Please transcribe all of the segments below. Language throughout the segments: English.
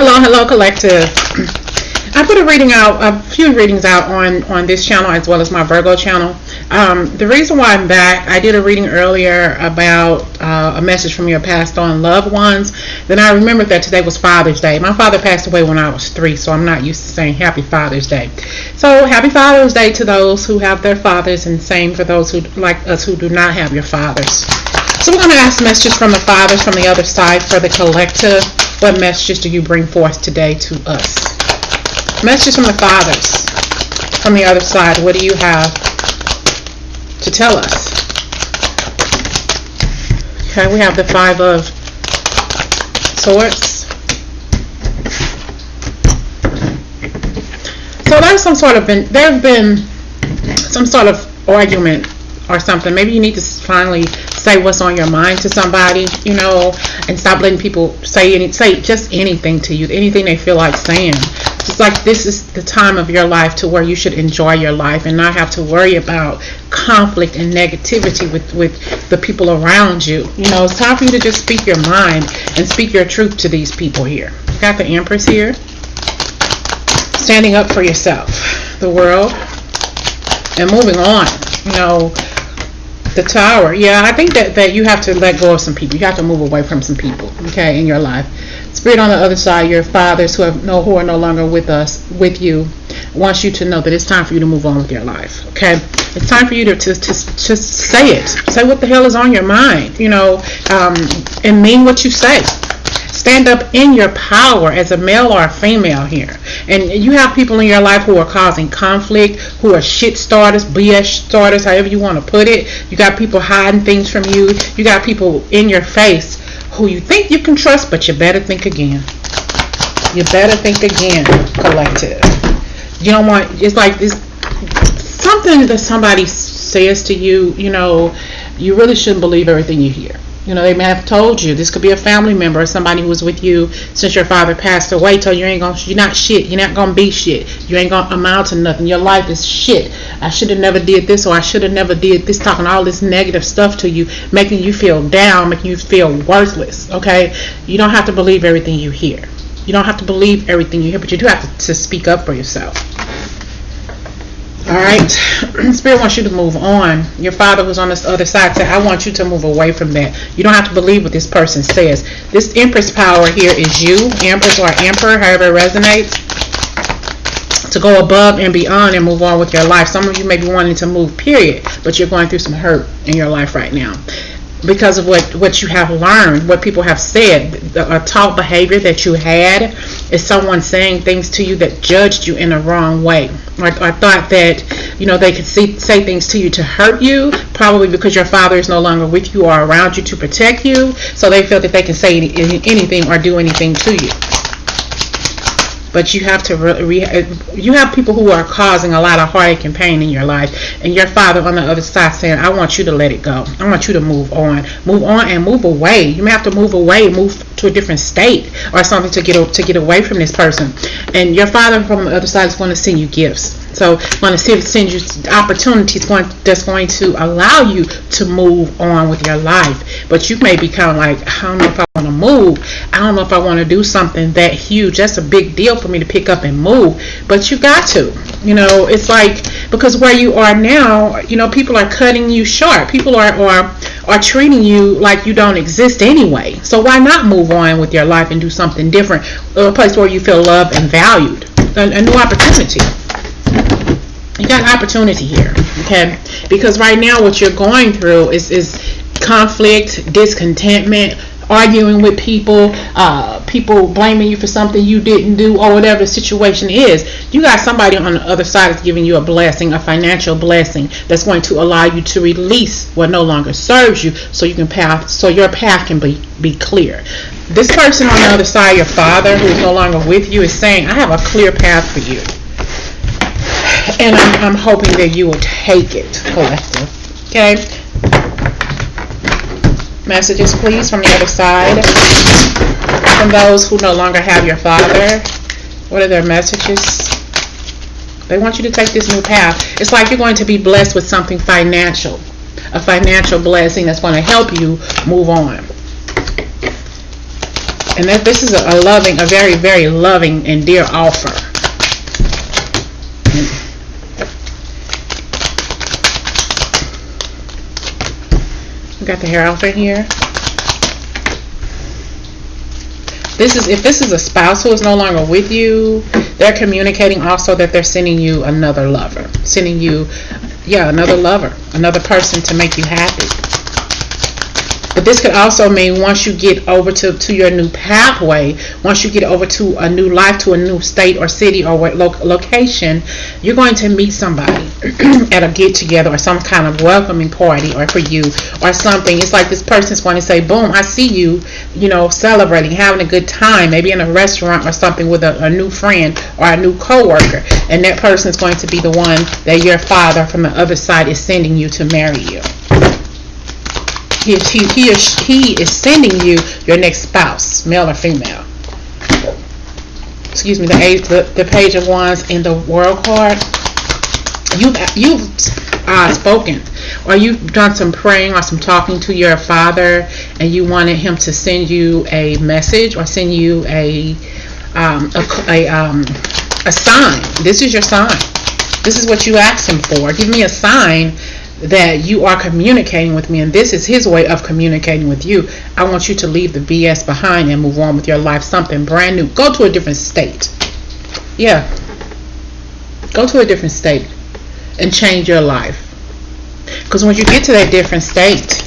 Hello, collective. I put a few readings out on this channel as well as my Virgo channel. The reason why I'm back, I did a reading earlier about a message from your passed on loved ones. Then I remembered that today was Father's Day. My father passed away when I was 3, so I'm not used to saying Happy Father's Day. So Happy Father's Day to those who have their fathers, and same for those who, like us, who do not have your fathers. So we're going to ask messages from the fathers from the other side for the collective. What messages do you bring forth today to us? Messages from the fathers from the other side. What do you have to tell us? Okay, we have the 5 of Swords. So there's there's been some sort of argument or something. Maybe you need to finally say what's on your mind to somebody, and stop letting people say just anything to you, anything they feel like saying. It's like this is the time of your life to where you should enjoy your life and not have to worry about conflict and negativity with the people around you. It's time for you to just speak your mind and speak your truth to these people here. You got the Empress here, standing up for yourself, the World, and moving on. The Tower. Yeah, I think that you have to let go of some people. You have to move away from some people, okay, in your life. Spirit on the other side, your fathers who are no longer with you, wants you to know that it's time for you to move on with your life, okay? It's time for you to just say it. Say what the hell is on your mind, and mean what you say. Stand up in your power as a male or a female here. And you have people in your life who are causing conflict, who are shit starters, BS starters, however you want to put it. You got people hiding things from you. You got people in your face who you think you can trust, but you better think again. You better think again, collective. You don't want, it's like this, something that somebody says to you, you really shouldn't believe everything you hear. They may have told you. This could be a family member or somebody who was with you since your father passed away. Told you you're not shit. You're not gonna be shit. You ain't gonna amount to nothing. Your life is shit. I should have never did this, or I should have never did this. Talking all this negative stuff to you, making you feel down, making you feel worthless. Okay, you don't have to believe everything you hear. You don't have to believe everything you hear, but you do have to speak up for yourself. Alright, Spirit wants you to move on. Your father who's on this other side said, I want you to move away from that. You don't have to believe what this person says. This Empress power here is you, Empress or Emperor, however it resonates, to go above and beyond and move on with your life. Some of you may be wanting to move, period, but you're going through some hurt in your life right now. Because of what you have learned, what people have said, a taught behavior that you had is someone saying things to you that judged you in a wrong way. Or thought that, they could say things to you to hurt you, probably because your father is no longer with you or around you to protect you. So they feel that they can say anything or do anything to you. But you have to you have people who are causing a lot of heartache and pain in your life, and your father on the other side saying, I want you to let it go. I want you to move on and move away. You may have to move away, move to a different state or something to get away from this person. And your father from the other side is going to send you gifts. So going to send you opportunities that's going to allow you to move on with your life. But you may be kind of like, I don't know if I want to move. I don't know if I want to do something that huge. That's a big deal for me to pick up and move. But you got to. It's like, because where you are now, people are cutting you short. People are treating you like you don't exist anyway. So why not move on with your life and do something different? A place where you feel loved and valued. A new opportunity. You got an opportunity here, okay? Because right now what you're going through is conflict, discontentment, arguing with people, people blaming you for something you didn't do, or whatever the situation is. You got somebody on the other side that's giving you a blessing, a financial blessing that's going to allow you to release what no longer serves you, so your path can be clear. This person on the other side, your father who is no longer with you, is saying, I have a clear path for you. And I'm hoping that you will take it, collective. Okay? Messages, please, from the other side. From those who no longer have your father. What are their messages? They want you to take this new path. It's like you're going to be blessed with something financial. A financial blessing that's going to help you move on. And that this is a very, very loving and dear offer. We got the Hierophant here. If this is a spouse who is no longer with you, they're communicating also that they're sending you another lover. Sending you, another lover. Another person to make you happy. But this could also mean once you get over to your new pathway, once you get over to a new life, to a new state or city or location, you're going to meet somebody at a get-together or some kind of welcoming party or for you or something. It's like this person's going to say, boom, I see you, celebrating, having a good time, maybe in a restaurant or something with a new friend or a new coworker. And that person is going to be the one that your father from the other side is sending you to marry you. He is sending you your next spouse, male or female. Excuse me, the Page of Wands in the World card. You've spoken, or you've done some praying or some talking to your father, and you wanted him to send you a message or send you a sign. This is your sign. This is what you asked him for. Give me a sign that you are communicating with me, and this is his way of communicating with you. I want you to leave the BS behind and move on with your life, something brand new. Go to a different state. Go to a different state and change your life, because when you get to that different state,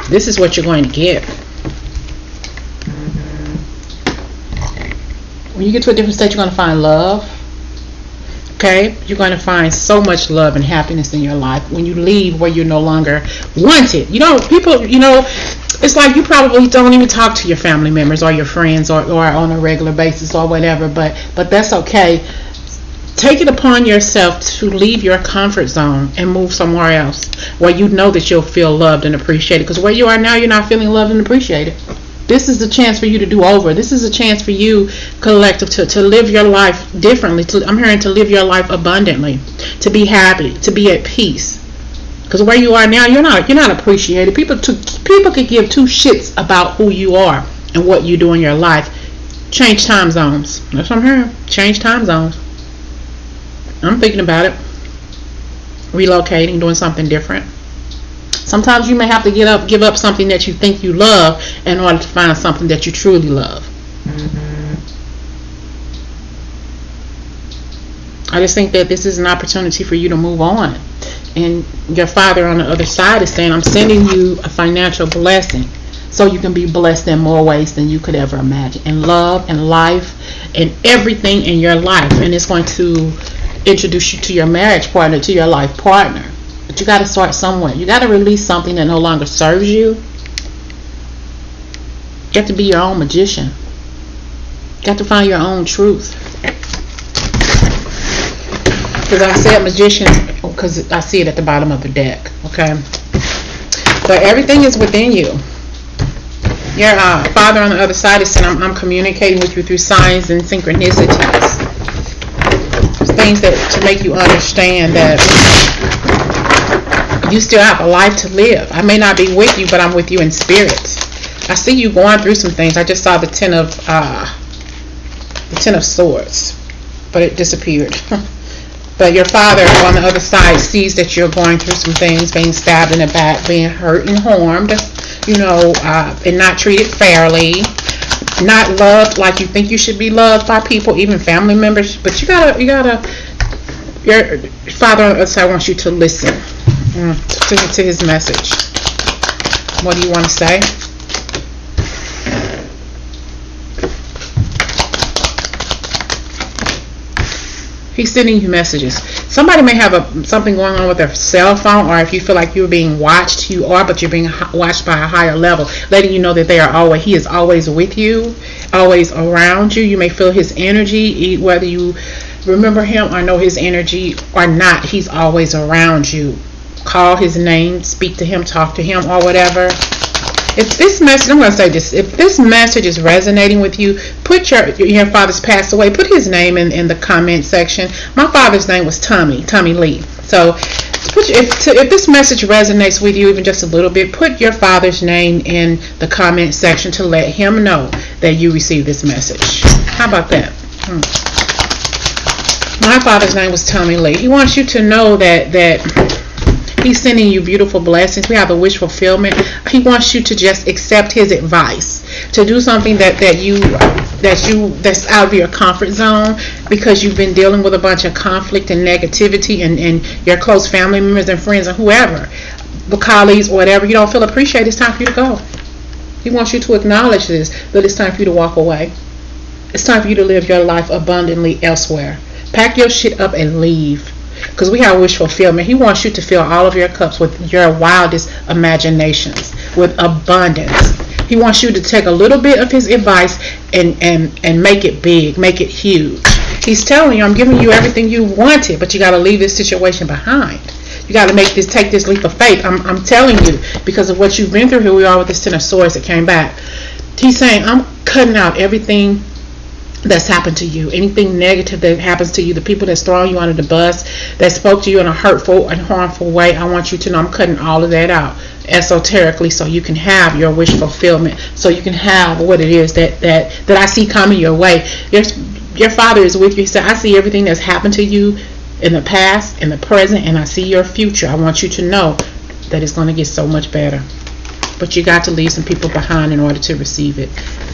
this is what you're going to get. When you get to a different state, you're going to find love. Okay, you're going to find so much love and happiness in your life when you leave where you're no longer wanted. People, it's like you probably don't even talk to your family members or your friends or on a regular basis or whatever, but that's okay. Take it upon yourself to leave your comfort zone and move somewhere else where you know that you'll feel loved and appreciated, because where you are now, you're not feeling loved and appreciated. This is the chance for you to do over. This is a chance for you, collective, to live your life differently. I'm hearing to live your life abundantly, to be happy, to be at peace. Because where you are now, you're not appreciated. People could give two shits about who you are and what you do in your life. Change time zones. That's what I'm hearing. Change time zones. I'm thinking about it. Relocating, doing something different. Sometimes you may have to give up something that you think you love in order to find something that you truly love. I just think that this is an opportunity for you to move on. And your father on the other side is saying, I'm sending you a financial blessing so you can be blessed in more ways than you could ever imagine. In love, in life, in everything in your life. And it's going to introduce you to your marriage partner, to your life partner. But you got to start somewhere. You got to release something that no longer serves you. You got to be your own magician. You got to find your own truth. Because I said magician because I see it at the bottom of the deck. Okay. But everything is within you. Your father on the other side is saying, I'm communicating with you through signs and synchronicities. Things that to make you understand that you still have a life to live. I may not be with you, but I'm with you in spirit. I see you going through some things. I just saw the Ten of Swords, but it disappeared. But your father on the other side sees that you're going through some things, being stabbed in the back, being hurt and harmed, and not treated fairly, not loved like you think you should be loved by people, even family members. But you gotta, your father on the other side wants you to listen to his message. What do you want to say? He's sending you messages. Somebody may have something going on with their cell phone, or if you feel like you're being watched, you are, but you're being watched by a higher level, letting you know that he is always with you, always around you. You may feel his energy, whether you remember him or know his energy or not. He's always around you. Call his name, speak to him, talk to him, or whatever. If this message, I'm going to say this, if this message is resonating with you, put your father's passed away, put his name in the comment section. My father's name was Tommy Lee. So if this message resonates with you even just a little bit, put your father's name in the comment section to let him know that you received this message. How about that? My father's name was Tommy Lee. He wants you to know that he's sending you beautiful blessings. We have a wish fulfillment. He wants you to just accept his advice, to do something that's out of your comfort zone, because you've been dealing with a bunch of conflict and negativity and your close family members and friends and whoever, the colleagues or whatever. You don't feel appreciated. It's time for you to go. He wants you to acknowledge this, that it's time for you to walk away. It's time for you to live your life abundantly elsewhere. Pack your shit up and leave. Because we have wish fulfillment. He wants you to fill all of your cups with your wildest imaginations, with abundance. He wants you to take a little bit of his advice and make it big, make it huge. He's telling you, I'm giving you everything you wanted, but you got to leave this situation behind. You got to take this leap of faith. I'm telling you, because of what you've been through. Here we are with this Ten of Swords that came back. He's saying, I'm cutting out everything that's happened to you, anything negative that happens to you, the people that's throwing you under the bus, that spoke to you in a hurtful and harmful way. I want you to know I'm cutting all of that out esoterically, so you can have your wish fulfillment, so you can have what it is that I see coming your way. Your father is with you. He said, I see everything that's happened to you in the past, in the present, and I see your future. I want you to know that it's going to get so much better. But you got to leave some people behind in order to receive it.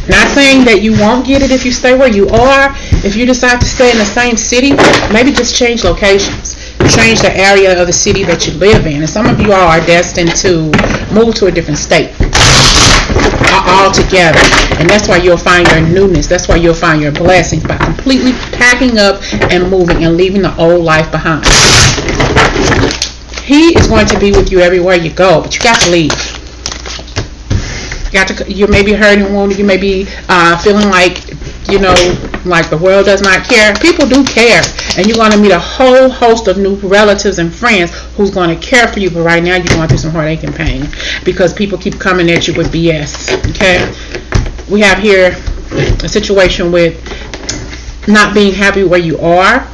Not saying that you won't get it if you stay where you are. If you decide to stay in the same city, maybe just change locations. Change the area of the city that you live in. And some of you all are destined to move to a different state altogether. And that's why you'll find your newness. That's why you'll find your blessings, by completely packing up and moving and leaving the old life behind. He is going to be with you everywhere you go, but you got to leave. You may be hurting and wounded. You may be feeling like, like the world does not care. People do care. And you're going to meet a whole host of new relatives and friends who's going to care for you. But right now you're going through some heartache and pain because people keep coming at you with BS. Okay? We have here a situation with not being happy where you are.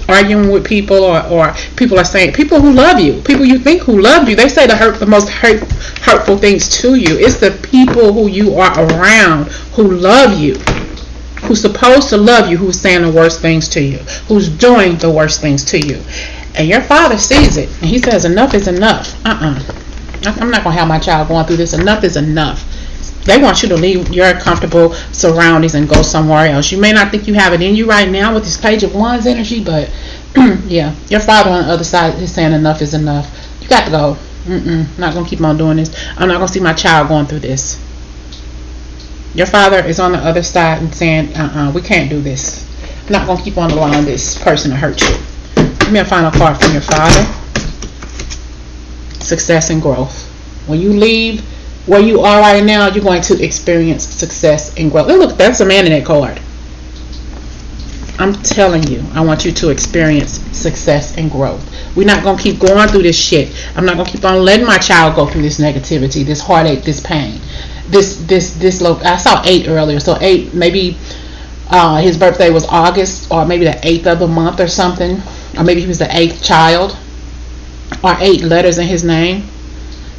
Arguing with people, or people are saying, people who love you, people you think who love you, they say the most hurtful things to you. It's the people who you are around who love you, who's supposed to love you, who's saying the worst things to you, who's doing the worst things to you. And your father sees it, and he says, enough is enough. I'm not going to have my child going through this. Enough is enough. They want you to leave your comfortable surroundings and go somewhere else. You may not think you have it in you right now with this Page of Wands energy, but yeah, your father on the other side is saying enough is enough. You got to go. Not going to keep on doing this. I'm not going to see my child going through this. Your father is on the other side and saying, we can't do this. I'm not going to keep on allowing this person to hurt you. Give me a final card from your father. Success and growth. When you leave where you are right now, you're going to experience success and growth. Look, that's a man in that card. I'm telling you, I want you to experience success and growth. We're not going to keep going through this shit. I'm not going to keep on letting my child go through this negativity, this heartache, this pain. I saw 8 earlier, so 8, maybe his birthday was August, or maybe the 8th of the month or something, or maybe he was the 8th child, or 8 letters in his name.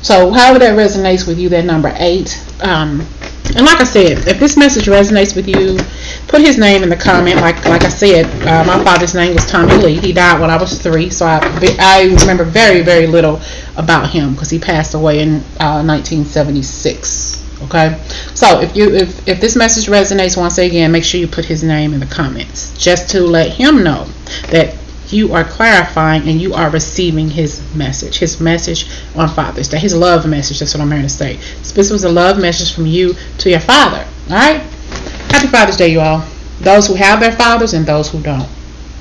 So however that resonates with you, that number 8. And like I said, if this message resonates with you, put his name in the comment. Like I said, my father's name was Tommy Lee. He died when I was 3, so I remember very, very little about him because he passed away in 1976. Okay, so if this message resonates, once again, make sure you put his name in the comments, just to let him know that you are clarifying and you are receiving his message on Father's Day, his love message. That's what I'm here to say. So this was a love message from you to your father. All right, happy Father's Day, you all. Those who have their fathers and those who don't.